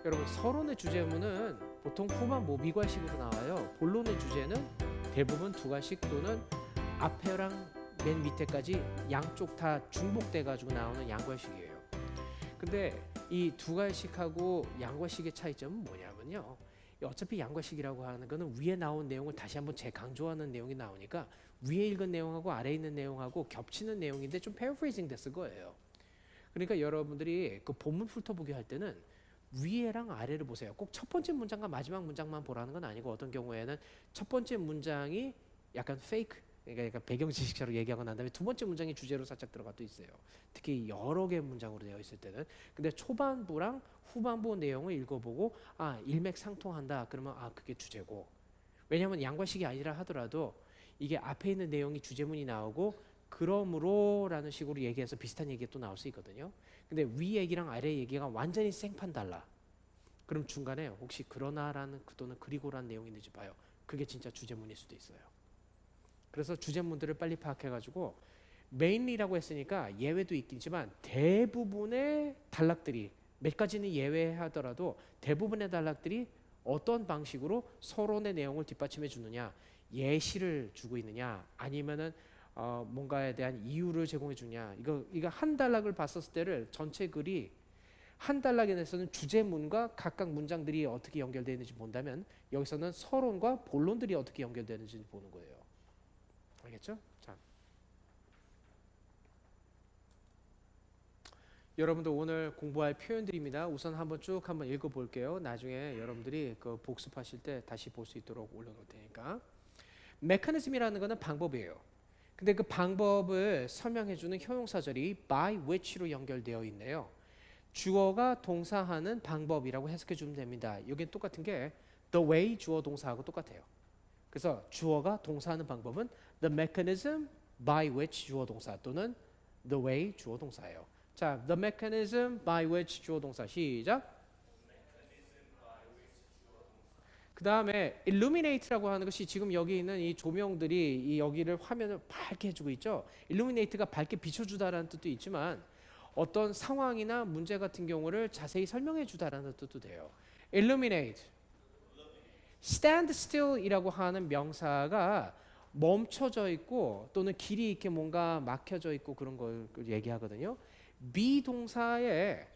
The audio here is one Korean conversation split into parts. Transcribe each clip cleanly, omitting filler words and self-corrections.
여러분 서론의 주제문은 보통 후반부 미괄식으로 나와요. 본론의 주제는 대부분 두괄식 또는 앞에랑 맨 밑에까지 양쪽 다 중복돼 가지고 나오는 양괄식이에요. 근데 이 두괄식하고 양괄식의 차이점은 뭐냐면요. 어차피 양괄식이라고 하는 거는 위에 나온 내용을 다시 한번 재강조하는 내용이 나오니까 위에 읽은 내용하고 아래에 있는 내용하고 겹치는 내용인데 좀 패러프레이징 됐을 거예요. 그러니까 여러분들이 그 본문 훑어보기 할 때는 위에랑 아래를 보세요. 꼭 첫 번째 문장과 마지막 문장만 보라는 건 아니고 어떤 경우에는 첫 번째 문장이 약간 페이크, 그러니까 배경 지식처럼 얘기하고 난 다음에 두 번째 문장이 주제로 살짝 들어가 또 있어요. 특히 여러 개의 문장으로 되어 있을 때는. 근데 초반부랑 후반부 내용을 읽어보고 일맥상통한다. 그러면 그게 주제고. 왜냐하면 양괄식이 아니라 하더라도 이게 앞에 있는 내용이 주제문이 나오고 그러므로라는 식으로 얘기해서 비슷한 얘기가 또 나올 수 있거든요. 근데 위 얘기랑 아래 얘기가 완전히 생판 달라. 그럼 중간에 혹시 그러나라는 또는 그리고라는 내용이 있는지 봐요. 그게 진짜 주제문일 수도 있어요. 그래서 주제문들을 빨리 파악해가지고 mainly라고 했으니까 예외도 있겠지만 대부분의 단락들이 몇 가지는 예외하더라도 대부분의 단락들이 어떤 방식으로 서론의 내용을 뒷받침해 주느냐, 예시를 주고 있느냐, 아니면은 뭔가에 대한 이유를 제공해 주냐. 이거 한 단락을 봤었을 때를 전체 글이 한 단락에 대해서는 주제문과 각각 문장들이 어떻게 연결되어 있는지 본다면 여기서는 서론과 본론들이 어떻게 연결되는지 보는 거예요. 알겠죠? 자, 여러분들 오늘 공부할 표현들입니다. 우선 한번 쭉 한번 읽어볼게요. 나중에 여러분들이 그 복습하실 때 다시 볼 수 있도록 올려놓을 테니까. 메커니즘이라는 것은 방법이에요. 근데 그 방법을 설명해주는 형용사절이 by which로 연결되어 있네요. 주어가 동사하는 방법이라고 해석해 주면 됩니다. 여기는 똑같은 게 the way 주어 동사하고 똑같아요. 그래서 주어가 동사하는 방법은 the mechanism by which 주어 동사 또는 the way 주어 동사예요. 자, the mechanism by which 주어 동사 시작. 그 다음에 illuminate라고 하는 것이 지금 여기 있는 이 조명들이 이 여기를 화면을 밝게 해주고 있죠. illuminate가 밝게 비춰주다라는 뜻도 있지만 어떤 상황이나 문제 같은 경우를 자세히 설명해 주다라는 뜻도 돼요. illuminate, stand still이라고 하는 명사가 멈춰져 있고 또는 길이 있게 뭔가 막혀져 있고 그런 걸 얘기하거든요. 비동사의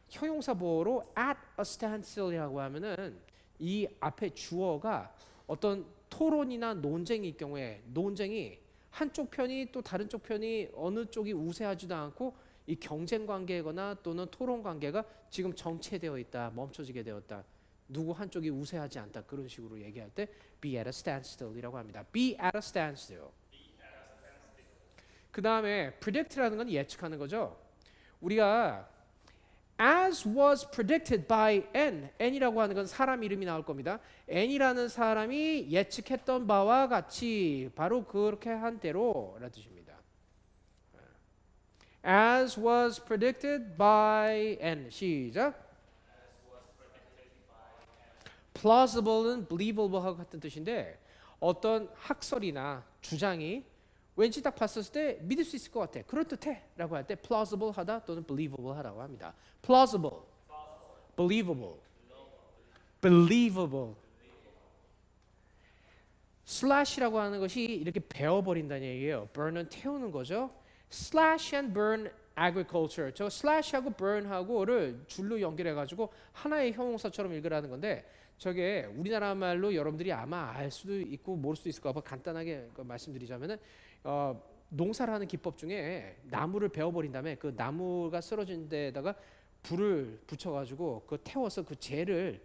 형용사 보호로 at a standstill이라고 하면은 이 앞에 주어가 어떤 토론이나 논쟁일 경우에 논쟁이 한쪽 편이 또 다른 쪽 편이 어느 쪽이 우세하지도 않고 이 경쟁 관계거나 또는 토론 관계가 지금 정체되어 있다, 멈춰지게 되었다. 누구 한쪽이 우세하지 않다 그런 식으로 얘기할 때 be at a standstill이라고 합니다. be at a standstill. 그 다음에 predict라는 건 예측하는 거죠. 우리가 as was predicted by N이라고 하는 건 사람 이름이 나올 겁니다. N이라는 사람이 예측했던 바와 같이 바로 그렇게 한 대로라는 뜻입니다. As was predicted by N. 시작. plausible은 believable하고 같은 뜻인데 어떤 학설이나 주장이 왠지 딱 봤을 때 믿을 수 있을 것 같아. 그럴듯해 라고 할 때 plausible 하다 또는 believable 하라고 합니다. plausible, believable, believable. slash이라고 하는 것이 이렇게 베어버린다는 얘기예요. burn은 태우는 거죠. slash and burn agriculture. 저 slash하고 burn하고를 줄로 연결해가지고 하나의 형용사처럼 읽으라는 건데 저게 우리나라 말로 여러분들이 아마 알 수도 있고 모를 수도 있을 것 같고 간단하게 말씀드리자면은 농사를 하는 기법 중에 나무를 베어버린 다음에 그 나무가 쓰러진 데다가 불을 붙여가지고 그 태워서 그 재를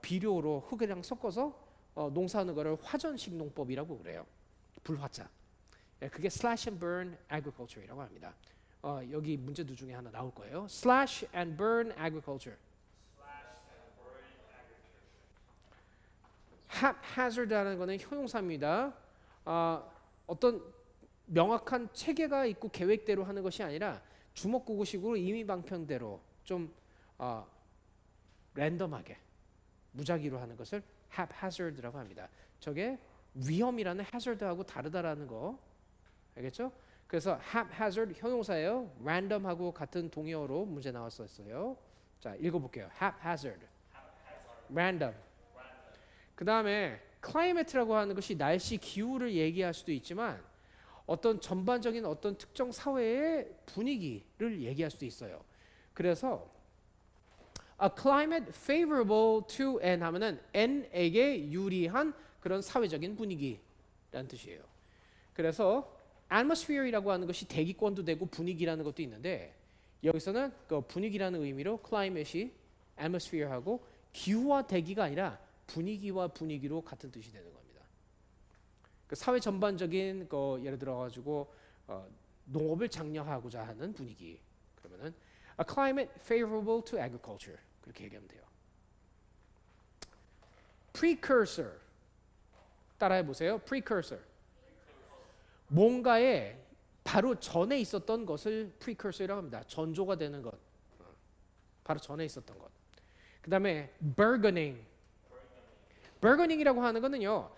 비료로 흙이랑 섞어서 농사하는 거를 화전식 농법이라고 그래요. 불화자. 그게 slash and burn agriculture이라고 합니다. 여기 문제들 중에 하나 나올 거예요. slash and burn agriculture. haphazard라는 거는 형용사입니다. 어떤 명확한 체계가 있고 계획대로 하는 것이 아니라 주먹구구식으로 임의방편대로 좀 랜덤하게 무작위로 하는 것을 haphazard라고 합니다. 저게 위험이라는 hazard하고 다르다라는 거 알겠죠? 그래서 haphazard 형용사예요. random하고 같은 동의어로 문제 나왔었어요. 자, 읽어볼게요. haphazard. random. 그 다음에 climate라고 하는 것이 날씨 기후를 얘기할 수도 있지만 어떤 전반적인 어떤 특정 사회의 분위기를 얘기할 수도 있어요. 그래서 a climate favorable to N 하면은 N에게 유리한 그런 사회적인 분위기라는 뜻이에요. 그래서 atmosphere이라고 하는 것이 대기권도 되고 분위기라는 것도 있는데 여기서는 그 분위기라는 의미로 climate이 atmosphere하고 기후와 대기가 아니라 분위기와 분위기로 같은 뜻이 되는 겁니다. 그 사회 전반적인 그 예를 들어 가지고 농업을 장려하고자 하는 분위기. 그러면은 a climate favorable to agriculture 그렇게 얘기하면 돼요. precursor 따라해 보세요. precursor 뭔가에 바로 전에 있었던 것을 precursor이라고 합니다. 전조가 되는 것. 바로 전에 있었던 것. 그 다음에 burgeoning. burgeoning이라고 하는 거는요.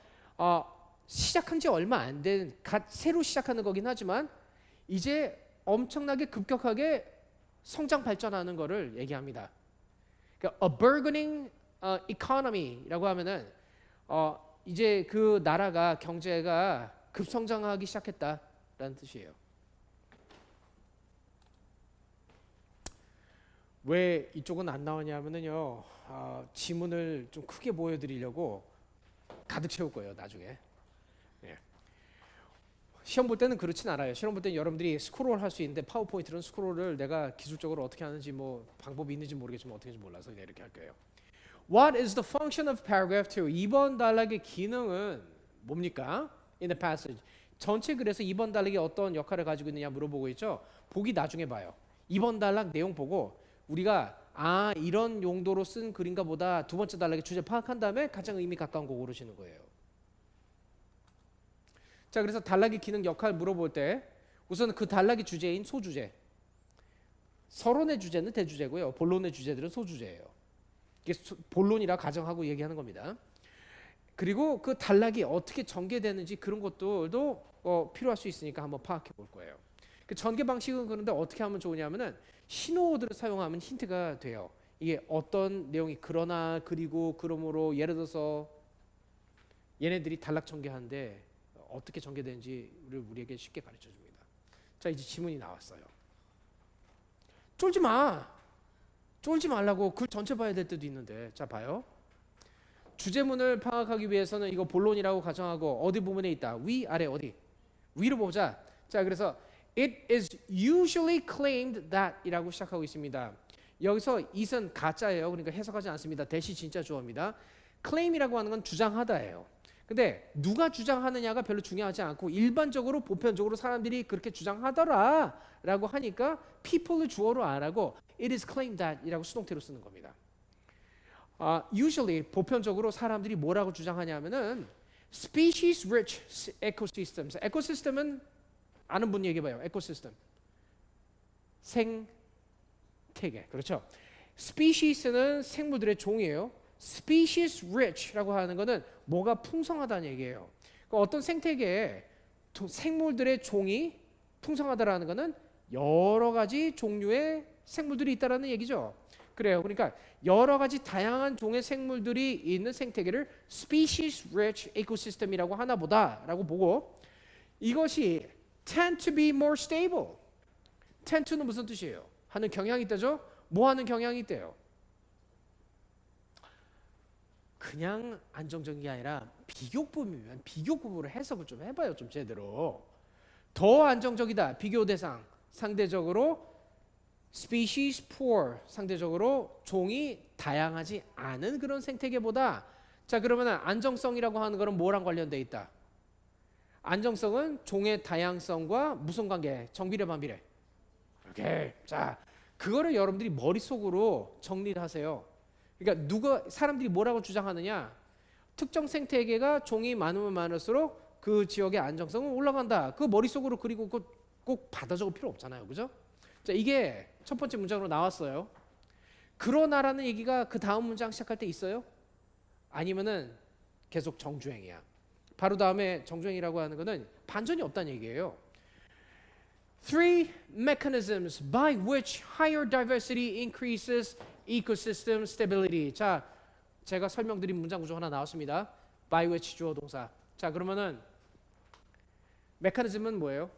시작한 지 얼마 안 된 새로 시작하는 거긴 하지만 이제 엄청나게 급격하게 성장 발전하는 거를 얘기합니다. 그러니까 a burgeoning economy라고 하면은 이제 그 나라가 경제가 급성장하기 시작했다라는 뜻이에요. 왜 이쪽은 안 나오냐면은요. 지문을 좀 크게 보여드리려고 가득 채울 거예요. 나중에. 예. 시험 볼 때는 그렇진 않아요. 시험 볼 때는 여러분들이 스크롤 할 수 있는데 파워포인트는 스크롤을 내가 기술적으로 어떻게 하는지 뭐 방법이 있는지 모르겠지만 어떻게 하는지 몰라서 그냥 이렇게 할 거예요. What is the function of paragraph 2? 2번 단락의 기능은 뭡니까? In the passage. 전체 글에서 2번 단락이 어떤 역할을 가지고 있느냐 물어보고 있죠. 보기 나중에 봐요. 2번 단락 내용 보고 우리가 이런 용도로 쓴 글인가 보다 두 번째 단락의 주제 파악한 다음에 가장 의미 가까운 거 고르시는 거예요. 자, 그래서 단락의 기능 역할 물어볼 때 우선 그 단락의 주제인 소주제. 서론의 주제는 대주제고요. 본론의 주제들은 소주제예요. 이게 본론이라 가정하고 얘기하는 겁니다. 그리고 그 단락이 어떻게 전개되는지 그런 것들도 필요할 수 있으니까 한번 파악해 볼 거예요. 그 전개 방식은 그런데 어떻게 하면 좋으냐면은 신호어들을 사용하면 힌트가 돼요. 이게 어떤 내용이 그러나 그리고 그러므로 예를 들어서 얘네들이 단락 전개하는데 어떻게 전개되는지를 우리에게 쉽게 가르쳐 줍니다. 자, 이제 지문이 나왔어요. 쫄지 마. 쫄지 말라고 글 전체 봐야 될 때도 있는데. 자, 봐요. 주제문을 파악하기 위해서는 이거 본론이라고 가정하고 어디 부분에 있다. 위, 아래, 어디? 위로 보자. 자, 그래서 It is usually claimed that 이라고 시작하고 있습니다. 여기서 it은 가짜예요. 그러니까 해석하지 않습니다. 대시 진짜 주어입니다. claim이라고 하는 건 주장하다예요. 근데 누가 주장하느냐가 별로 중요하지 않고 일반적으로 보편적으로 사람들이 그렇게 주장하더라 라고 하니까 people을 주어로 안 하고 it is claimed that 이라고 수동태로 쓰는 겁니다. usually 보편적으로 사람들이 뭐라고 주장하냐면은 species rich ecosystems. 에코시스템은 아는 분 얘기해봐요. 에코시스템. 생태계. 그렇죠. species는 생물들의 종이에요. species rich라고 하는 거는 뭐가 풍성하다는 얘기예요. 그러니까 어떤 생태계에 생물들의 종이 풍성하다라는 거는 여러 가지 종류의 생물들이 있다라는 얘기죠. 그래요. 그러니까 여러 가지 다양한 종의 생물들이 있는 생태계를 species rich ecosystem이라고 하나 보다라고 보고 이것이 tend to be more stable. tend to는 무슨 뜻이에요? 하는 경향이 있다죠? 뭐 하는 경향이 있대요? 그냥 안정적인 게 아니라 비교법이면 비교법으로 해석을 좀 해봐요. 좀 제대로. 더 안정적이다. 비교 대상. 상대적으로 species poor. 상대적으로 종이 다양하지 않은 그런 생태계보다 자 그러면 안정성이라고 하는 거는 뭐랑 관련돼 있다? 안정성은 종의 다양성과 무슨 관계? 정비례 반비례. 오케이. 자, 그거를 여러분들이 머릿속으로 정리를 하세요. 그러니까 사람들이 뭐라고 주장하느냐? 특정 생태계가 종이 많으면 많을수록 그 지역의 안정성은 올라간다. 그 머릿속으로 그리고 꼭 받아 적을 필요 없잖아요. 그죠? 자, 이게 첫 번째 문장으로 나왔어요. 그러나라는 얘기가 그 다음 문장 시작할 때 있어요? 아니면은 계속 정주행이야. 바로 다음에 정주행이라고 하는 거는 반전이 없다는 얘기예요. Three mechanisms by which higher diversity increases ecosystem stability. 자, 제가 설명드린 문장 구조 하나 나왔습니다. by which 주어 동사. 자, 그러면은 메커니즘은 뭐예요?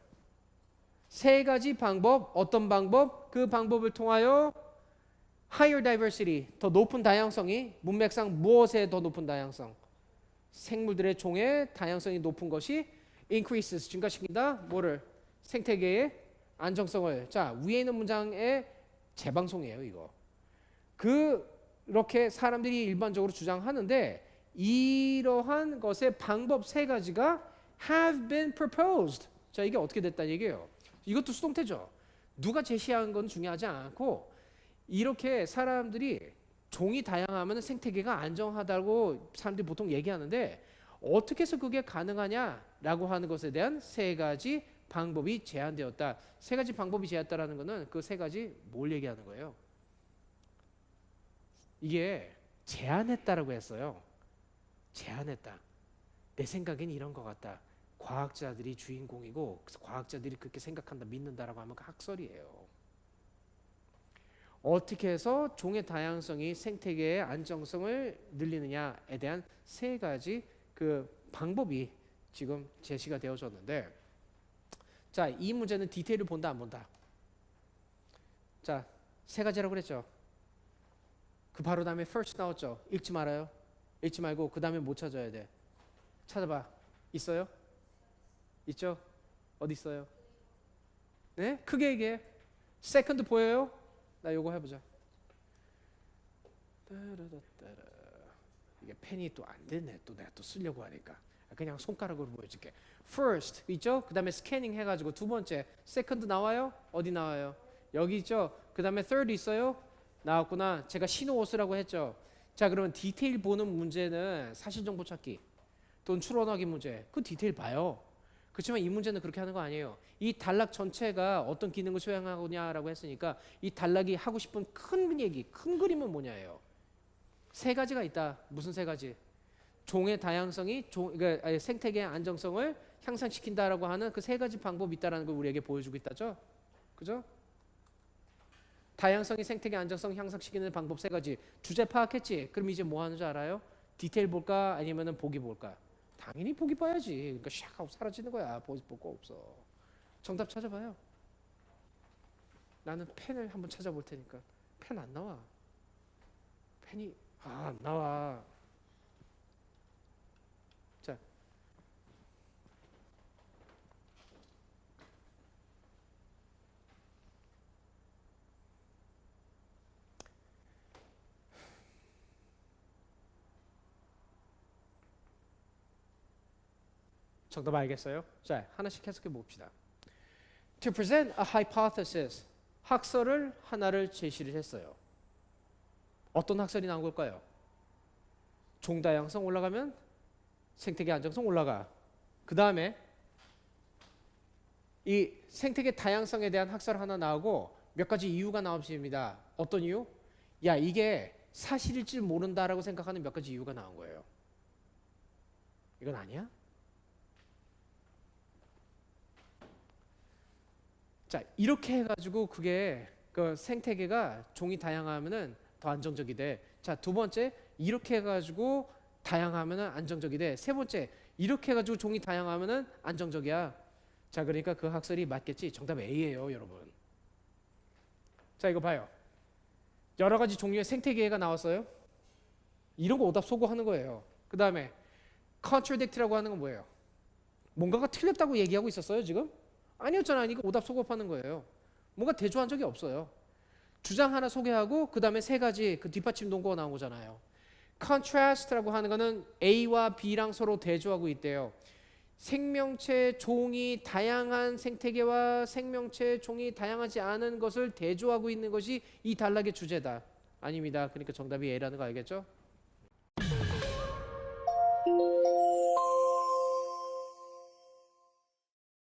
세 가지 방법. 어떤 방법? 그 방법을 통하여 higher diversity, 더 높은 다양성이, 문맥상 무엇의 더 높은 다양성? 생물들의 종의 다양성이 높은 것이 increases, 증가시킨다. 뭐를? 생태계의 안정성을. 자, 위에 있는 문장의 재방송이에요, 이거. 그렇게 사람들이 일반적으로 주장하는데 이러한 것의 방법 세 가지가 have been proposed. 자, 이게 어떻게 됐다는 얘기예요. 이것도 수동태죠. 누가 제시한 건 중요하지 않고 이렇게 사람들이 종이 다양하면 생태계가 안정하다고 사람들이 보통 얘기하는데 어떻게 해서 그게 가능하냐라고 하는 것에 대한 세 가지 방법이 제안되었다. 세 가지 방법이 제안했다라는 것은 그 세 가지 뭘 얘기하는 거예요? 이게 제안했다라고 했어요. 제안했다. 내 생각엔 이런 것 같다. 과학자들이 주인공이고 과학자들이 그렇게 생각한다, 믿는다라고 하면 그 학설이에요. 어떻게 해서 종의 다양성이 생태계의 안정성을 늘리느냐에 대한 세 가지 그 방법이 지금 제시가 되어졌는데, 자, 이 문제는 디테일을 본다 안 본다? 자, 세 가지라고 그랬죠. 그 바로 다음에 first 나왔죠. 읽지 말아요. 읽지 말고 그 다음에 뭐 찾아야 돼? 찾아봐. 있어요? 있죠? 어디 있어요? 네? 크게 얘기해. second 보여요? 나 요거 해보자. 이게 펜이 또 안 되네. 또 내가 또 쓰려고 하니까 그냥 손가락으로 보여줄게. First 있죠? 그 다음에 스캐닝 해가지고 두 번째 second 나와요? 어디 나와요? 여기 있죠? 그 다음에 third 있어요? 나왔구나. 제가 신호 쓰라고 했죠. 자, 그러면 디테일 보는 문제는 사실 정보 찾기 또는 추론하기 문제, 그 디테일 봐요. 그렇지만 이 문제는 그렇게 하는 거 아니에요. 이 단락 전체가 어떤 기능을 수행하느냐라고 했으니까 이 단락이 하고 싶은 큰 얘기, 큰 그림은 뭐냐예요. 세 가지가 있다. 무슨 세 가지? 종의 다양성이 그러니까 생태계의 안정성을 향상시킨다라고 하는 그 세 가지 방법이 있다라는 걸 우리에게 보여주고 있다죠. 그죠? 다양성이 생태계 안정성 향상시키는 방법 세 가지. 주제 파악했지? 그럼 이제 뭐 하는 줄 알아요? 디테일 볼까? 아니면은 보기 볼까? 당연히 보기 봐야지. 그러니까 샥 하고 사라지는 거야. 볼 거 없어. 정답 찾아봐요. 나는 펜을 한번 찾아볼 테니까. 펜 안 나와. 펜이 안 나와. 자, 정답 알겠어요? 자, 하나씩 해석해 봅시다. To present a hypothesis, 학설을 하나를 제시를 했어요. 어떤 학설이 나온 걸까요? 종 다양성 올라가면 생태계 안정성 올라가. 그 다음에 이 생태계 다양성에 대한 학설 하나 나오고 몇 가지 이유가 나옵니다. 어떤 이유? 야, 이게 사실일지 모른다라고 생각하는 몇 가지 이유가 나온 거예요. 이건 아니야? 자, 이렇게 해가지고 그게 그 생태계가 종이 다양하면은 더 안정적이 돼. 자, 두 번째 이렇게 해가지고 다양하면은 안정적이 돼. 세 번째 이렇게 해가지고 종이 다양하면은 안정적이야. 자, 그러니까 그 학설이 맞겠지. 정답 A예요, 여러분. 자, 이거 봐요. 여러 가지 종류의 생태계가 나왔어요. 이런 거 오답 소거하는 거예요. 그 다음에 contradict라고 하는 건 뭐예요? 뭔가가 틀렸다고 얘기하고 있었어요, 지금? 아니었잖아. 이거 오답 소급하는 거예요. 뭔가 대조한 적이 없어요. 주장 하나 소개하고 그 다음에 세 가지 그 뒷받침 동거가 나온 거잖아요. contrast라고 하는 거는 A와 B랑 서로 대조하고 있대요. 생명체 종이 다양한 생태계와 생명체 종이 다양하지 않은 것을 대조하고 있는 것이 이 단락의 주제다. 아닙니다. 그러니까 정답이 A라는 거 알겠죠?